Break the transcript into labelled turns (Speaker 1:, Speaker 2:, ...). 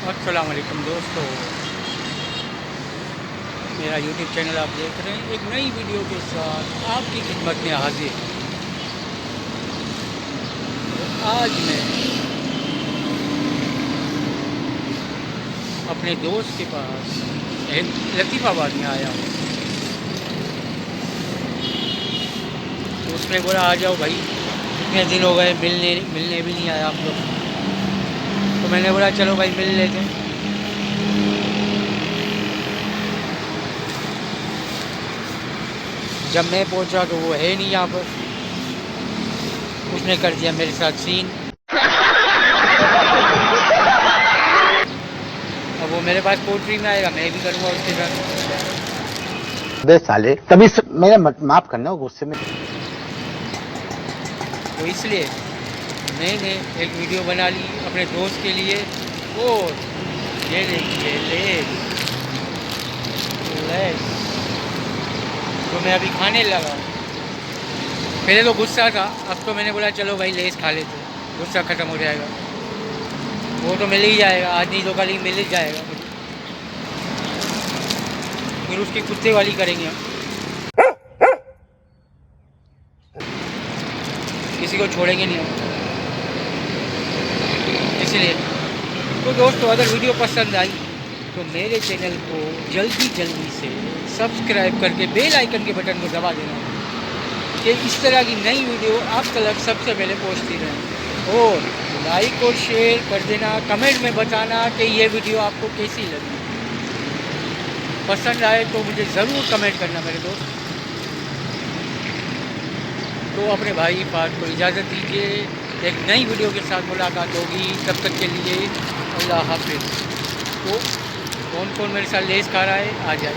Speaker 1: अस्सलाम वालेकुम दोस्तों, मेरा यूट्यूब चैनल आप देख रहे हैं। एक नई वीडियो के साथ आपकी खिदमत में हाजिर। आज मैं अपने दोस्त के पास एक लतीफ़ाबाद में आया हूँ। तो उसने बोला आ जाओ भाई, इतने दिन हो गए मिलने मिलने भी नहीं आया आप लोग। तो मैंने बोला चलो भाई मिल लेते हैं। जब मैं पहुंचा तो वो है नहीं यहाँ पर। उसने कर दिया मेरे साथ सीन। अब वो मेरे पास पोट्री में आएगा, मैं भी करूँगा उसके साथ।
Speaker 2: बे साले तभी मेरा माफ करना गुस्से में।
Speaker 1: तो इसलिए मैंने एक वीडियो बना ली अपने दोस्त के लिए। और ये देखिए लेस तो मैं अभी खाने लगा हूँ। पहले तो गुस्सा था, अब तो मैंने बोला चलो भाई लेस खा लेते, गुस्सा ख़त्म हो जाएगा। वो तो मिल ही जाएगा, आज नहीं तो कल ही मिल ही जाएगा। फिर उसकी कुत्ते वाली करेंगे हम, किसी को छोड़ेंगे नहीं हम। इसलिए तो दोस्तों, अगर वीडियो पसंद आई तो मेरे चैनल को जल्दी से सब्सक्राइब करके बेल आइकन के बटन को दबा देना कि इस तरह की नई वीडियो आप तक सबसे पहले पहुंचती रहे। और लाइक और शेयर कर देना, कमेंट में बताना कि ये वीडियो आपको कैसी लगी। पसंद आए तो मुझे ज़रूर कमेंट करना मेरे दोस्त। तो अपने भाई पाक को इजाज़त दीजिए, एक नई वीडियो के साथ मुलाकात होगी। तब तक के लिए अल्लाह हाफिज़। तो कौन कौन मेरे साथ लेस खा रहा है आ जाए।